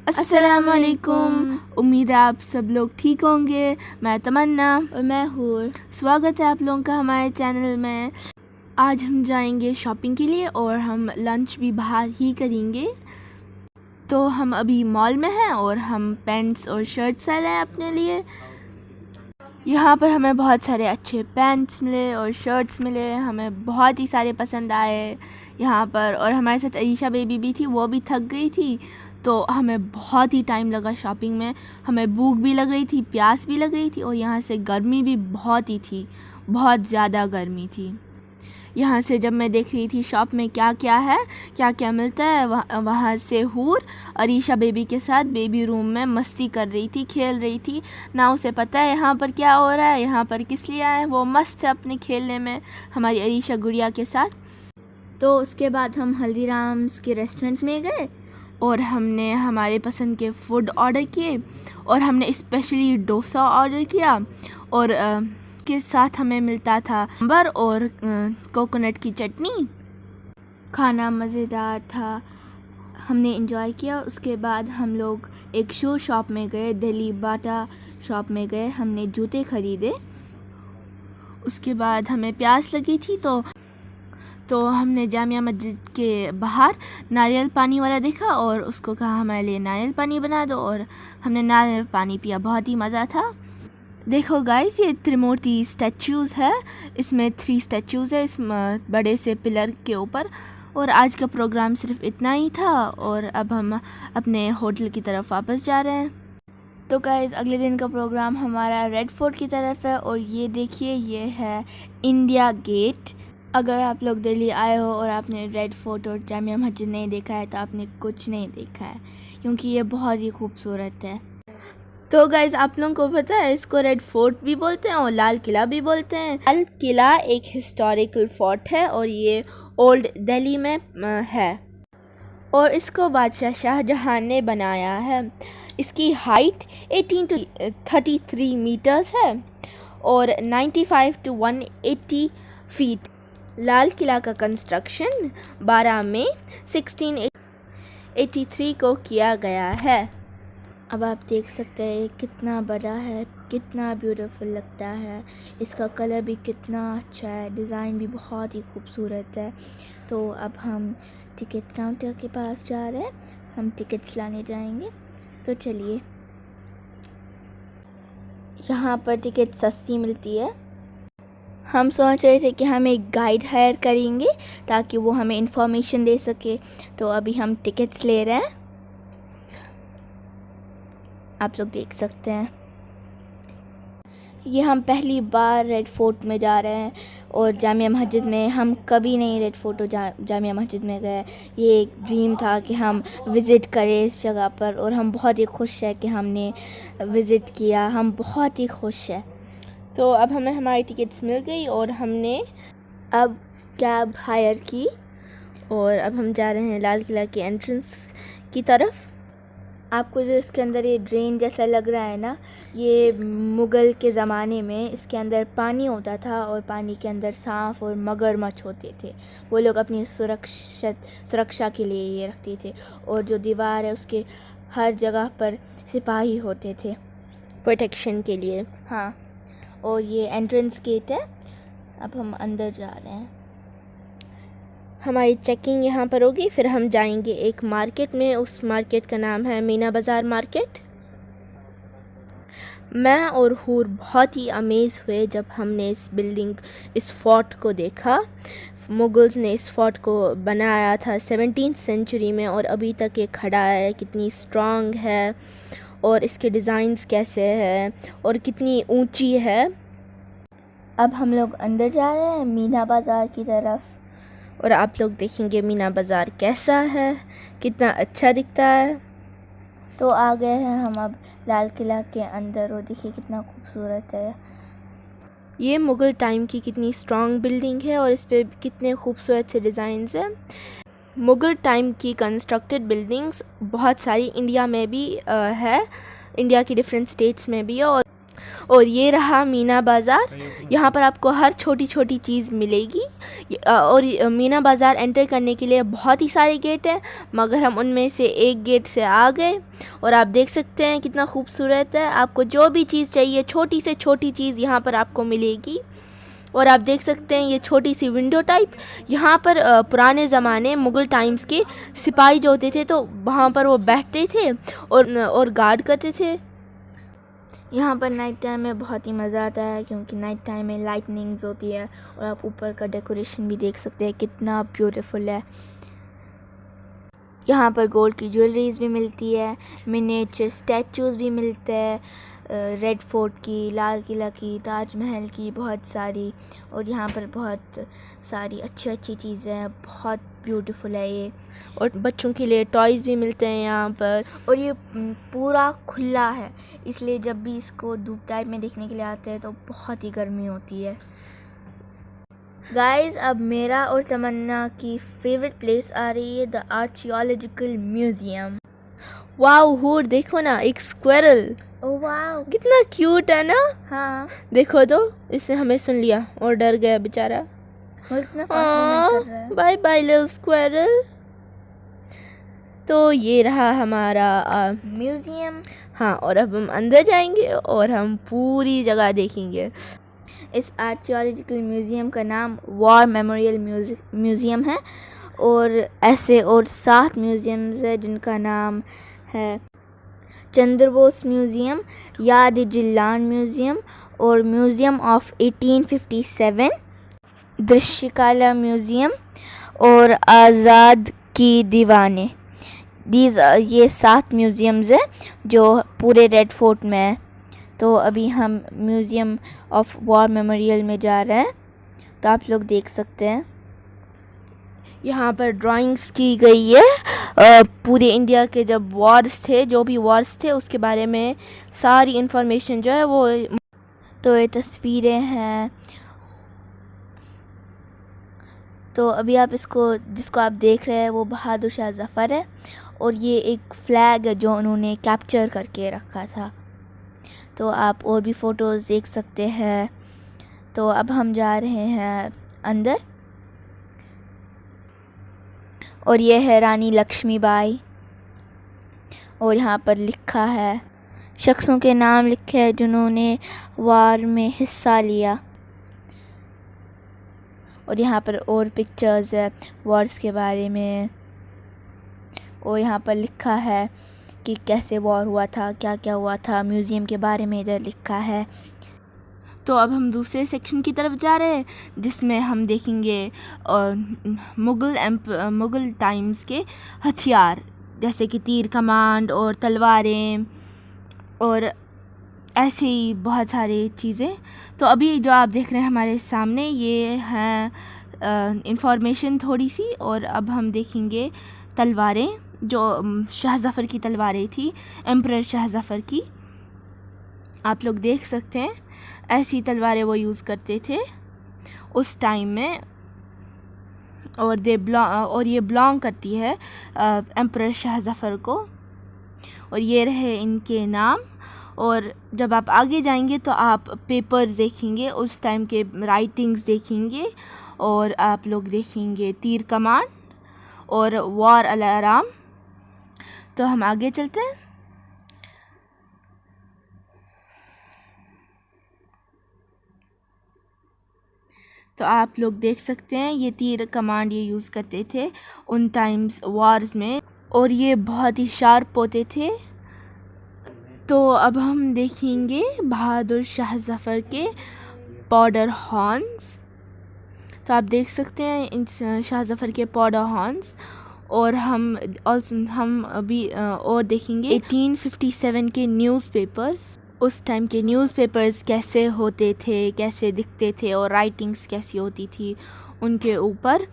अस्सलामुअलैकुम। उम्मीद है आप सब लोग ठीक होंगे। मैं तमन्ना और मैं हूर। स्वागत है आप लोगों का हमारे चैनल में। आज हम जाएंगे शॉपिंग के लिए और हम लंच भी बाहर ही करेंगे। तो हम अभी मॉल में हैं और हम पैंट्स और शर्ट्स ले हैं अपने लिए। यहाँ पर हमें बहुत सारे अच्छे पैंट्स मिले और शर्ट्स मिले, हमें बहुत ही सारे पसंद आए यहाँ पर। और हमारे साथ अरीशा बेबी भी थी, वो भी थक गई थी, तो हमें बहुत ही टाइम लगा शॉपिंग में। हमें भूख भी लग रही थी, प्यास भी लग रही थी और यहाँ से गर्मी भी बहुत ही थी, बहुत ज़्यादा गर्मी थी। यहाँ से जब मैं देख रही थी शॉप में क्या क्या है, क्या क्या मिलता है, वहाँ से हूर अरीशा बेबी के साथ बेबी रूम में मस्ती कर रही थी, खेल रही थी। ना उसे पता है यहाँ पर क्या हो रहा है, यहाँ पर किस लिए आए। वो मस्त है अपने खेलने में हमारी अरीशा गुड़िया के साथ। तो उसके बाद हम हल्दीराम्स के रेस्टोरेंट में गए और हमने हमारे पसंद के फ़ूड ऑर्डर किए और हमने स्पेशली डोसा ऑर्डर किया और के साथ हमें मिलता था सांभर और कोकोनट की चटनी। खाना मज़ेदार था, हमने एंजॉय किया। उसके बाद हम लोग एक शू शॉप में गए, दिल्ली बाटा शॉप में गए, हमने जूते ख़रीदे। उसके बाद हमें प्यास लगी थी तो हमने जामिया मस्जिद के बाहर नारियल पानी वाला देखा और उसको कहा हमारे लिए नारियल पानी बना दो और हमने नारियल पानी पिया, बहुत ही मज़ा था। देखो गाइस, ये त्रिमूर्ति स्टैचूज़ है, इसमें 3 स्टैचूज़ है इस बड़े से पिलर के ऊपर। और आज का प्रोग्राम सिर्फ इतना ही था और अब हम अपने होटल की तरफ वापस जा रहे हैं। तो गाइस, अगले दिन का प्रोग्राम हमारा रेड फोर्ट की तरफ है और ये देखिए, ये है इंडिया गेट। अगर आप लोग दिल्ली आए हो और आपने रेड फोर्ट और जामिया मस्जिद नहीं देखा है तो आपने कुछ नहीं देखा है, क्योंकि ये बहुत ही खूबसूरत है। तो गाइज़, आप लोगों को पता है इसको रेड फोर्ट भी बोलते हैं और लाल किला भी बोलते हैं। लाल किला एक हिस्टोरिकल फोर्ट है और ये ओल्ड दिल्ली में है और इसको बादशाह शाहजहां ने बनाया है। इसकी हाइट 18 to 33 मीटर्स है और 95 to 180 फीट। लाल किला का कंस्ट्रक्शन 12 मई 1683 को किया गया है। अब आप देख सकते हैं ये कितना बड़ा है, कितना ब्यूटीफुल लगता है। इसका कलर भी कितना अच्छा है, डिज़ाइन भी बहुत ही खूबसूरत है। तो अब हम टिकट काउंटर के पास जा रहे हैं, हम टिकट्स लाने जाएंगे। तो चलिए, यहाँ पर टिकट सस्ती मिलती है। हम सोच रहे थे कि हम एक गाइड हायर करेंगे ताकि वो हमें इंफॉर्मेशन दे सके। तो अभी हम टिकट्स ले रहे हैं, आप लोग देख सकते हैं। ये हम पहली बार रेड फोर्ट में जा रहे हैं और जामिया मस्जिद में हम कभी नहीं रेड फोर्ट और जामिया मस्जिद में गए। ये एक ड्रीम था कि हम विज़िट करें इस जगह पर और हम बहुत ही खुश हैं कि हमने विज़िट किया, हम बहुत ही खुश हैं। तो अब हमें हमारी टिकट्स मिल गई और हमने अब कैब हायर की और अब हम जा रहे हैं लाल किला की एंट्रेंस की तरफ। आपको जो इसके अंदर ये ड्रेन जैसा लग रहा है ना, ये मुग़ल के ज़माने में इसके अंदर पानी होता था और पानी के अंदर सांप और मगरमच्छ होते थे। वो लोग अपनी सुरक्षा के लिए ये रखते थे। और जो दीवार है उसके हर जगह पर सिपाही होते थे प्रोटेक्शन के लिए। हाँ, और ये एंट्रेंस गेट है। अब हम अंदर जा रहे हैं। हमारी चेकिंग यहाँ पर होगी, फिर हम जाएंगे एक मार्केट में। उस मार्केट का नाम है मीना बाज़ार मार्केट। मैं और हूर बहुत ही अमेज़ हुए जब हमने इस फोर्ट को देखा। मुगल्स ने इस फोर्ट को बनाया था 17th सेंचुरी में और अभी तक ये खड़ा है। कितनी स्ट्रॉन्ग है और इसके डिज़ाइंस कैसे हैं और कितनी ऊंची है। अब हम लोग अंदर जा रहे हैं मीना बाज़ार की तरफ और आप लोग देखेंगे मीना बाज़ार कैसा है, कितना अच्छा दिखता है। तो आ गए हैं हम अब लाल किला के अंदर और देखिए कितना खूबसूरत है। ये मुग़ल टाइम की कितनी स्ट्रॉन्ग बिल्डिंग है और इस पर कितने खूबसूरत से डिज़ाइंस हैं। मुग़ल टाइम की कंस्ट्रक्टेड बिल्डिंग्स बहुत सारी इंडिया में भी है, इंडिया की डिफरेंट स्टेट्स में भी है। और और ये रहा मीना बाज़ार। यहाँ पर आपको हर छोटी छोटी चीज़ मिलेगी। और मीना बाज़ार एंटर करने के लिए बहुत ही सारे गेट हैं, मगर हम उनमें से एक गेट से आ गए। और आप देख सकते हैं कितना खूबसूरत है। आपको जो भी चीज़ चाहिए, छोटी से छोटी चीज़ यहाँ पर आपको मिलेगी। और आप देख सकते हैं ये छोटी सी विंडो टाइप। यहाँ पर पुराने ज़माने मुग़ल टाइम्स के सिपाही जो होते थे, तो वहाँ पर वो बैठते थे और गार्ड करते थे। यहाँ पर नाइट टाइम में बहुत ही मज़ा आता है, क्योंकि नाइट टाइम में लाइटनिंग्स होती है और आप ऊपर का डेकोरेशन भी देख सकते हैं कितना ब्यूटीफुल है। यहाँ पर गोल्ड की ज्वेलरीज भी मिलती है, मिनिएचर स्टैचूज़ भी मिलते हैं, रेड फोर्ट की, लाल किला की, ताजमहल की, बहुत सारी। और यहाँ पर बहुत सारी अच्छी अच्छी चीज़ें हैं, बहुत ब्यूटीफुल है ये। और बच्चों के लिए टॉयज़ भी मिलते हैं यहाँ पर। और ये पूरा खुला है, इसलिए जब भी इसको धूप टाइप में देखने के लिए आते हैं तो बहुत ही गर्मी होती है। गाइस, अब मेरा और तमन्ना की फेवरेट प्लेस आ रही है, द आर्कियोलॉजिकल म्यूज़ियम। वाओ हूर, देखो ना, एक स्क्वेरल। ओह वाओ, कितना क्यूट है ना। हाँ, देखो तो, इसने हमें सुन लिया और डर गया बेचारा। वो इतना फास्ट मूवमेंट कर रहा है। Bye bye little squirrel. तो ये रहा हमारा म्यूज़ियम। हाँ, और अब हम अंदर जाएंगे और हम पूरी जगह देखेंगे। इस आर्कियोलॉजिकल म्यूज़ियम का नाम वॉर मेमोरियल म्यूज़ियम है। और ऐसे और 7 म्यूज़ियम्स है जिनका नाम है चंद्र बोस म्यूज़ियम, याद जिलान म्यूज़ियम, और म्यूज़ियम ऑफ 1857, दृश्यकला म्यूज़ियम, और आज़ाद की दीवाने। ये 7 म्यूज़ियम्स हैं जो पूरे रेड फोर्ट में है। तो अभी हम म्यूज़ियम ऑफ वॉर मेमोरियल में जा रहे हैं, तो आप लोग देख सकते हैं। यहाँ पर ड्राइंग्स की गई है पूरे इंडिया के जब वॉर्स थे, जो भी वॉर्स थे उसके बारे में सारी इन्फॉर्मेशन जो है वो। तो ये तस्वीरें हैं। तो अभी आप जिसको आप देख रहे हैं वो बहादुर शाह ज़फ़र है, और ये एक फ़्लैग है जो उन्होंने कैप्चर करके रखा था। तो आप और भी फ़ोटोज़ देख सकते हैं। तो अब हम जा रहे हैं अंदर, और ये है रानी लक्ष्मीबाई। और यहाँ पर लिखा है, शख्सों के नाम लिखे हैं जिन्होंने वार में हिस्सा लिया। और यहाँ पर और पिक्चर्स है वॉर्स के बारे में। और यहाँ पर लिखा है कि कैसे वॉर हुआ था, क्या क्या हुआ था, म्यूज़ियम के बारे में इधर लिखा है। तो अब हम दूसरे सेक्शन की तरफ जा रहे हैं, जिसमें हम देखेंगे मुग़ल टाइम्स के हथियार, जैसे कि तीर कमांड और तलवारें और ऐसे ही बहुत सारी चीज़ें। तो अभी जो आप देख रहे हैं हमारे सामने, ये है इंफॉर्मेशन थोड़ी सी। और अब हम देखेंगे तलवारें, जो शाह ज़फ़र की तलवारें थी, एम्परर शाह ज़फ़र की। आप लोग देख सकते हैं ऐसी तलवारें वो यूज़ करते थे उस टाइम में। और ये बिलोंग करती है एम्परर शाह ज़फ़र को। और ये रहे इनके नाम। और जब आप आगे जाएंगे तो आप पेपर्स देखेंगे, उस टाइम के राइटिंग्स देखेंगे, और आप लोग देखेंगे तीर कमान और वॉर अलार्म। तो हम आगे चलते हैं। तो आप लोग देख सकते हैं ये तीर कमांड ये यूज़ करते थे उन टाइम्स वॉर्स में, और ये बहुत ही शार्प होते थे। तो अब हम देखेंगे बहादुर शाह ज़फ़र के पाउडर हॉर्न्स। तो आप देख सकते हैं इन शाह ज़फ़र के पाउडर हॉर्न्स। और हम अभी और देखेंगे 1857 के न्यूज़पेपर्स। उस टाइम के न्यूज़पेपर्स कैसे होते थे, कैसे दिखते थे, और राइटिंग्स कैसी होती थी उनके ऊपर।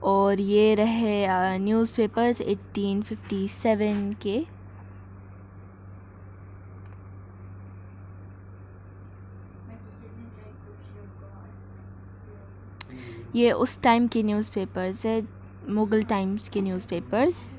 और ये रहे न्यूज़पेपर्स 1857 के। ये उस टाइम के न्यूज़पेपर्स है, मुग़ल टाइम्स के न्यूज़पेपर्स।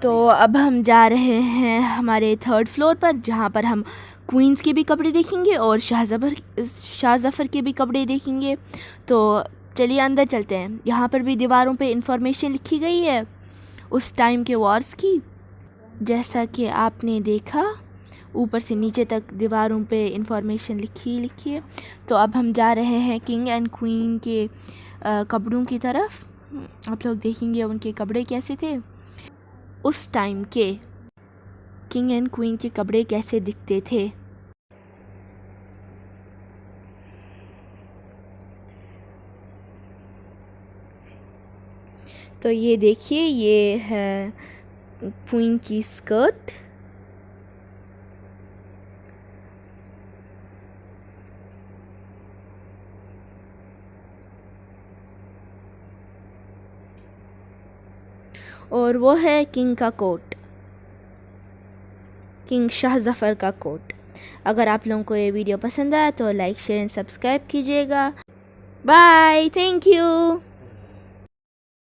तो अब हम जा रहे हैं हमारे थर्ड फ्लोर पर, जहाँ पर हम क्वींस के भी कपड़े देखेंगे और शाह ज़फ़र के भी कपड़े देखेंगे। तो चलिए अंदर चलते हैं। यहाँ पर भी दीवारों पे इंफॉर्मेशन लिखी गई है उस टाइम के वॉर्स की। जैसा कि आपने देखा, ऊपर से नीचे तक दीवारों पे इंफॉर्मेशन लिखी है। तो अब हम जा रहे हैं किंग एंड क्वीन के कपड़ों की तरफ। आप लोग देखेंगे उनके कपड़े कैसे थे, उस टाइम के किंग एंड क्वीन के कपड़े कैसे दिखते थे। तो ये देखिए, ये है क्वीन की स्कर्ट। और वो है किंग का कोट, किंग शाह ज़फ़र का कोट। अगर आप लोगों को ये वीडियो पसंद आया तो लाइक शेयर एंड सब्सक्राइब कीजिएगा। Bye, thank you.